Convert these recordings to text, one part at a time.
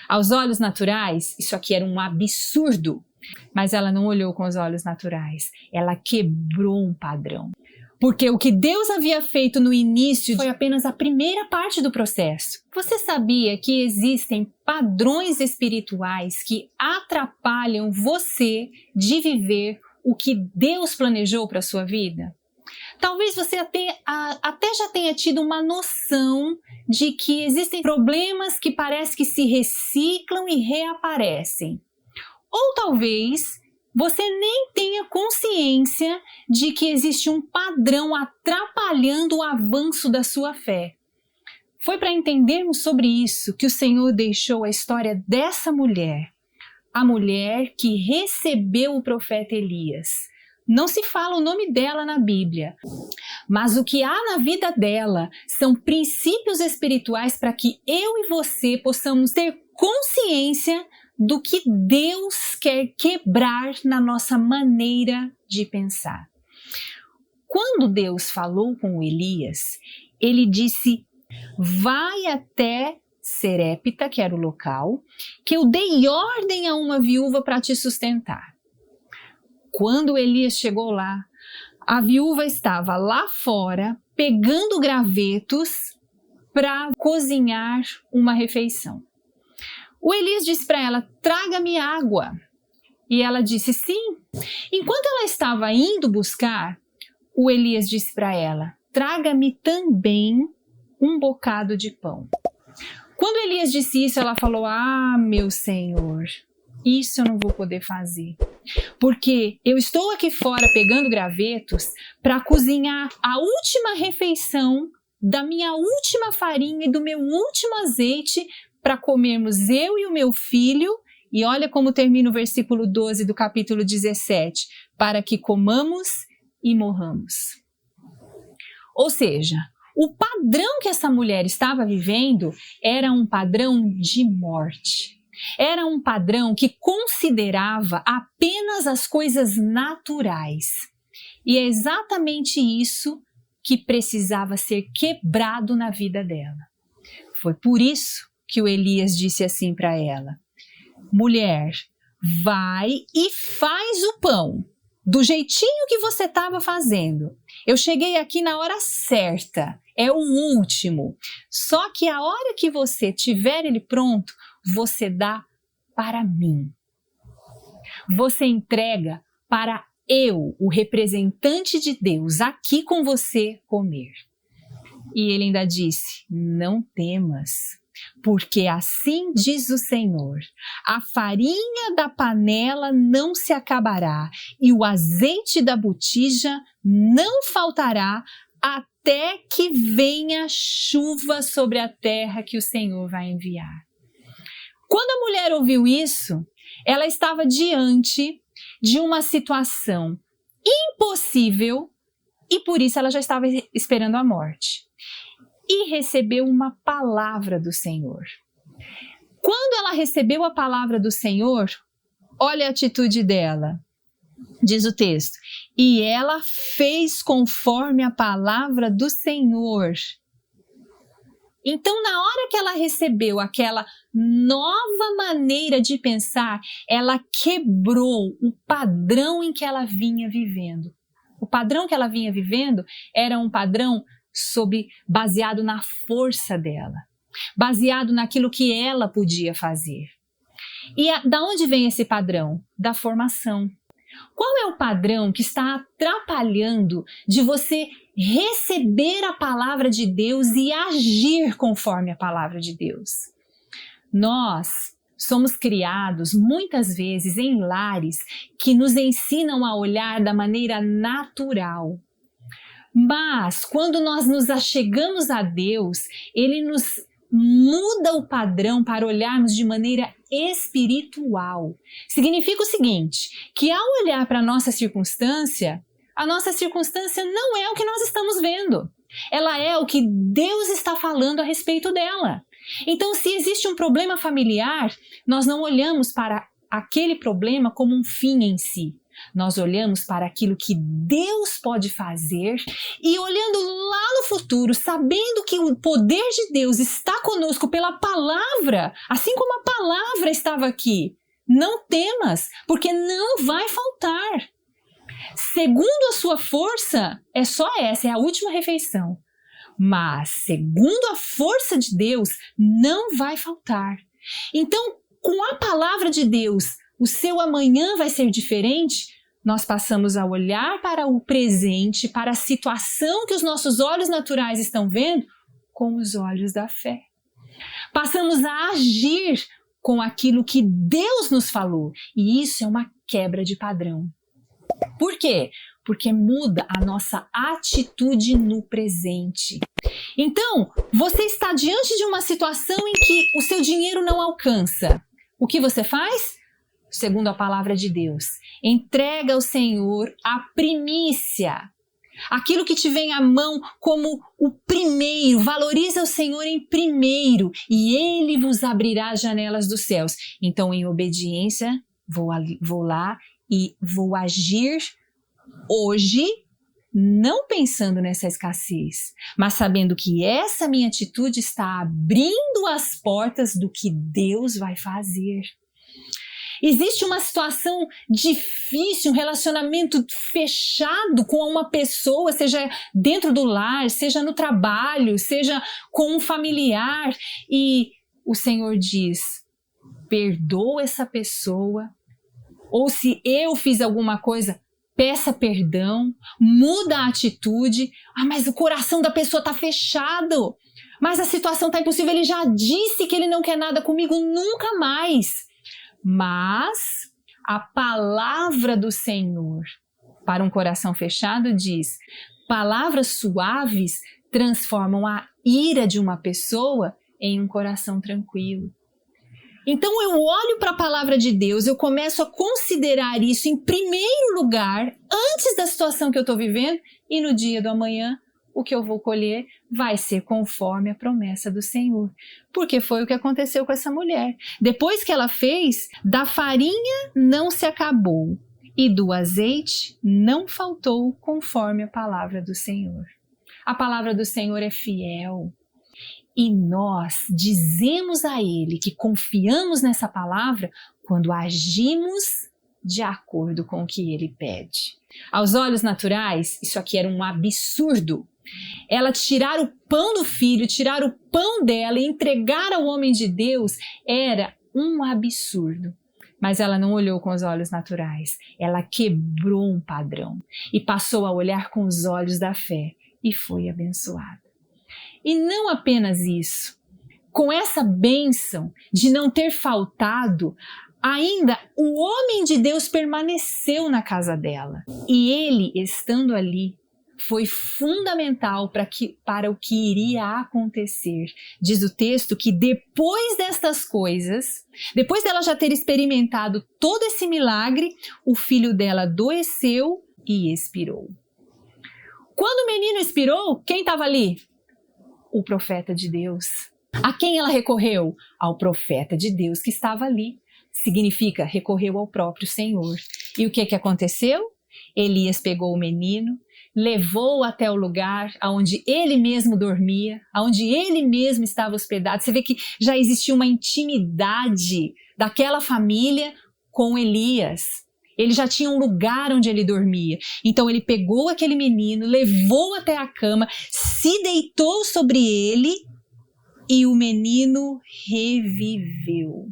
Aos olhos naturais, isso aqui era um absurdo. Mas ela não olhou com os olhos naturais. Ela quebrou um padrão. Porque o que Deus havia feito no início foi apenas a primeira parte do processo. Você sabia que existem padrões espirituais que atrapalham você de viver o que Deus planejou para a sua vida? Talvez você até já tenha tido uma noção de que existem problemas que parece que se reciclam e reaparecem. Ou talvez você nem tenha consciência de que existe um padrão atrapalhando o avanço da sua fé. Foi para entendermos sobre isso que o Senhor deixou a história dessa mulher, a mulher que recebeu o profeta Elias. Não se fala o nome dela na Bíblia, mas o que há na vida dela são princípios espirituais para que eu e você possamos ter consciência do que Deus quer quebrar na nossa maneira de pensar. Quando Deus falou com Elias, ele disse: vai até Serepta, que era o local, que eu dei ordem a uma viúva para te sustentar. Quando Elias chegou lá, a viúva estava lá fora pegando gravetos para cozinhar uma refeição. O Elias disse para ela: traga-me água. E ela disse sim. Enquanto ela estava indo buscar, o Elias disse para ela: traga-me também um bocado de pão. Quando Elias disse isso, ela falou: ah, meu Senhor, isso eu não vou poder fazer. Porque eu estou aqui fora pegando gravetos para cozinhar a última refeição da minha última farinha e do meu último azeite para comermos eu e o meu filho. E olha como termina o versículo 12 do capítulo 17. Para que comamos e morramos. Ou seja, o padrão que essa mulher estava vivendo era um padrão de morte. Era um padrão que considerava apenas as coisas naturais. E é exatamente isso que precisava ser quebrado na vida dela. Foi por isso que o Elias disse assim para ela: mulher, vai e faz o pão do jeitinho que você estava fazendo. Eu cheguei aqui na hora certa, é o último. Só que a hora que você tiver ele pronto, você dá para mim. Você entrega para eu, o representante de Deus, aqui com você comer. E ele ainda disse: não temas, porque assim diz o Senhor, a farinha da panela não se acabará e o azeite da botija não faltará até que venha chuva sobre a terra que o Senhor vai enviar. Quando a mulher ouviu isso, ela estava diante de uma situação impossível e por isso ela já estava esperando a morte. E recebeu uma palavra do Senhor. Quando ela recebeu a palavra do Senhor, olha a atitude dela. Diz o texto: e ela fez conforme a palavra do Senhor. Então, na hora que ela recebeu aquela nova maneira de pensar, ela quebrou o padrão em que ela vinha vivendo. O padrão que ela vinha vivendo era um padrão baseado na força dela, baseado naquilo que ela podia fazer. E da onde vem esse padrão? Da formação. Qual é o padrão que está atrapalhando de você receber a palavra de Deus e agir conforme a palavra de Deus? Nós somos criados muitas vezes em lares que nos ensinam a olhar da maneira natural. Mas quando nós nos achegamos a Deus, Ele nos muda o padrão para olharmos de maneira espiritual. Significa o seguinte, que ao olhar para a nossa circunstância não é o que nós estamos vendo. Ela é o que Deus está falando a respeito dela. Então, se existe um problema familiar, nós não olhamos para aquele problema como um fim em si, Nós olhamos para aquilo que Deus pode fazer e olhando lá no futuro, sabendo que o poder de Deus está conosco pela palavra, assim como a palavra estava aqui. Não temas, porque não vai faltar. Segundo a sua força, é só essa, é a última refeição. Mas, segundo a força de Deus, não vai faltar. Então, com a palavra de Deus, o seu amanhã vai ser diferente. Nós passamos a olhar para o presente, para a situação que os nossos olhos naturais estão vendo, com os olhos da fé. Passamos a agir com aquilo que Deus nos falou. E isso é uma quebra de padrão. Por quê? Porque muda a nossa atitude no presente. Então, você está diante de uma situação em que o seu dinheiro não alcança. O que você faz? Segundo a palavra de Deus, entrega ao Senhor a primícia. Aquilo que te vem à mão como o primeiro, valoriza o Senhor em primeiro e Ele vos abrirá as janelas dos céus. Então, em obediência, vou lá e vou agir hoje, não pensando nessa escassez, mas sabendo que essa minha atitude está abrindo as portas do que Deus vai fazer. Existe uma situação difícil, um relacionamento fechado com uma pessoa, seja dentro do lar, seja no trabalho, seja com um familiar, e o Senhor diz: perdoa essa pessoa, ou se eu fiz alguma coisa, peça perdão, muda a atitude. Mas o coração da pessoa está fechado, mas a situação está impossível, ele já disse que ele não quer nada comigo nunca mais. Mas a palavra do Senhor para um coração fechado diz: palavras suaves transformam a ira de uma pessoa em um coração tranquilo. Então eu olho para a palavra de Deus, eu começo a considerar isso em primeiro lugar, antes da situação que eu estou vivendo, e no dia do amanhã, o que eu vou colher vai ser conforme a promessa do Senhor. Porque foi o que aconteceu com essa mulher. Depois que ela fez, da farinha não se acabou e do azeite não faltou, conforme a palavra do Senhor. A palavra do Senhor é fiel. E nós dizemos a Ele que confiamos nessa palavra quando agimos de acordo com o que Ele pede. Aos olhos naturais, isso aqui era um absurdo. Ela tirar o pão do filho, tirar o pão dela e entregar ao homem de Deus era um absurdo. Mas ela não olhou com os olhos naturais. Ela quebrou um padrão e passou a olhar com os olhos da fé e foi abençoada. E não apenas isso. Com essa bênção de não ter faltado, ainda o homem de Deus permaneceu na casa dela. E ele, estando ali, foi fundamental para o que iria acontecer. Diz o texto que depois destas coisas, depois dela já ter experimentado todo esse milagre, o filho dela adoeceu e expirou. Quando o menino expirou, quem estava ali? O profeta de Deus. A quem ela recorreu? Ao profeta de Deus que estava ali. Significa, recorreu ao próprio Senhor. E o que aconteceu? Elias pegou o menino, levou até o lugar onde ele mesmo dormia, onde ele mesmo estava hospedado. Você vê que já existia uma intimidade daquela família com Elias. Ele já tinha um lugar onde ele dormia. Então ele pegou aquele menino, levou até a cama, se deitou sobre ele e o menino reviveu.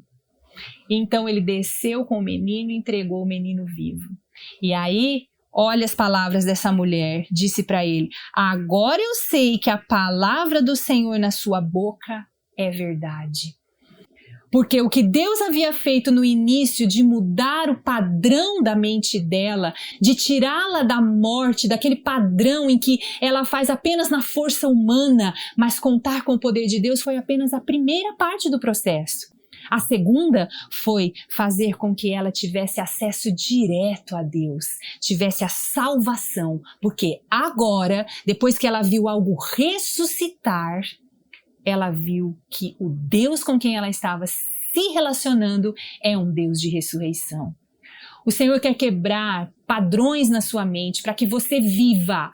Então ele desceu com o menino e entregou o menino vivo. E aí, olha as palavras dessa mulher, disse para ele: agora eu sei que a palavra do Senhor na sua boca é verdade. Porque o que Deus havia feito no início de mudar o padrão da mente dela, de tirá-la da morte, daquele padrão em que ela faz apenas na força humana, mas contar com o poder de Deus, foi apenas a primeira parte do processo. A segunda foi fazer com que ela tivesse acesso direto a Deus, tivesse a salvação, porque agora, depois que ela viu algo ressuscitar, ela viu que o Deus com quem ela estava se relacionando é um Deus de ressurreição. O Senhor quer quebrar padrões na sua mente para que você viva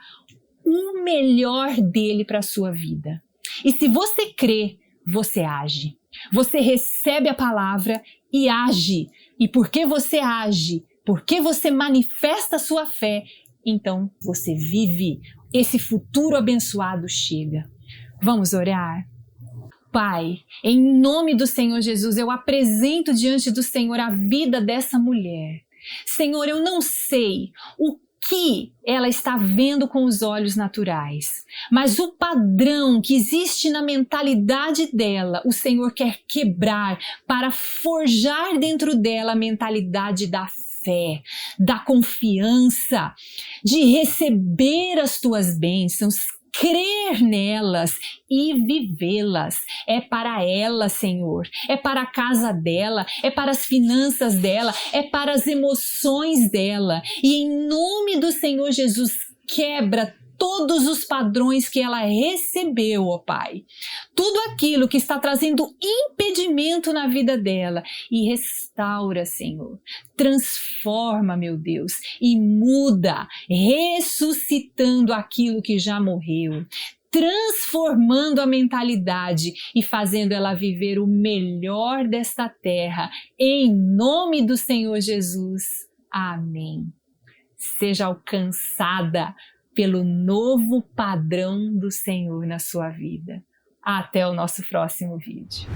o melhor dele para a sua vida. E se você crê, você age. Você recebe a palavra e age. E porque você age, porque você manifesta a sua fé, então você vive. Esse futuro abençoado chega. Vamos orar? Pai, em nome do Senhor Jesus, eu apresento diante do Senhor a vida dessa mulher. Senhor, eu não sei o que ela está vendo com os olhos naturais, mas o padrão que existe na mentalidade dela, o Senhor quer quebrar para forjar dentro dela a mentalidade da fé, da confiança, de receber as tuas bênçãos, crer nelas e vivê-las. É para ela, Senhor, é para a casa dela, é para as finanças dela, é para as emoções dela. E em nome do Senhor Jesus, quebra todos os padrões que ela recebeu, ó Pai. Tudo aquilo que está trazendo impedimento na vida dela. E restaura, Senhor. Transforma, meu Deus, e muda, ressuscitando aquilo que já morreu. Transformando a mentalidade e fazendo ela viver o melhor desta terra. Em nome do Senhor Jesus. Amém. Seja alcançada pelo novo padrão do Senhor na sua vida. Até o nosso próximo vídeo.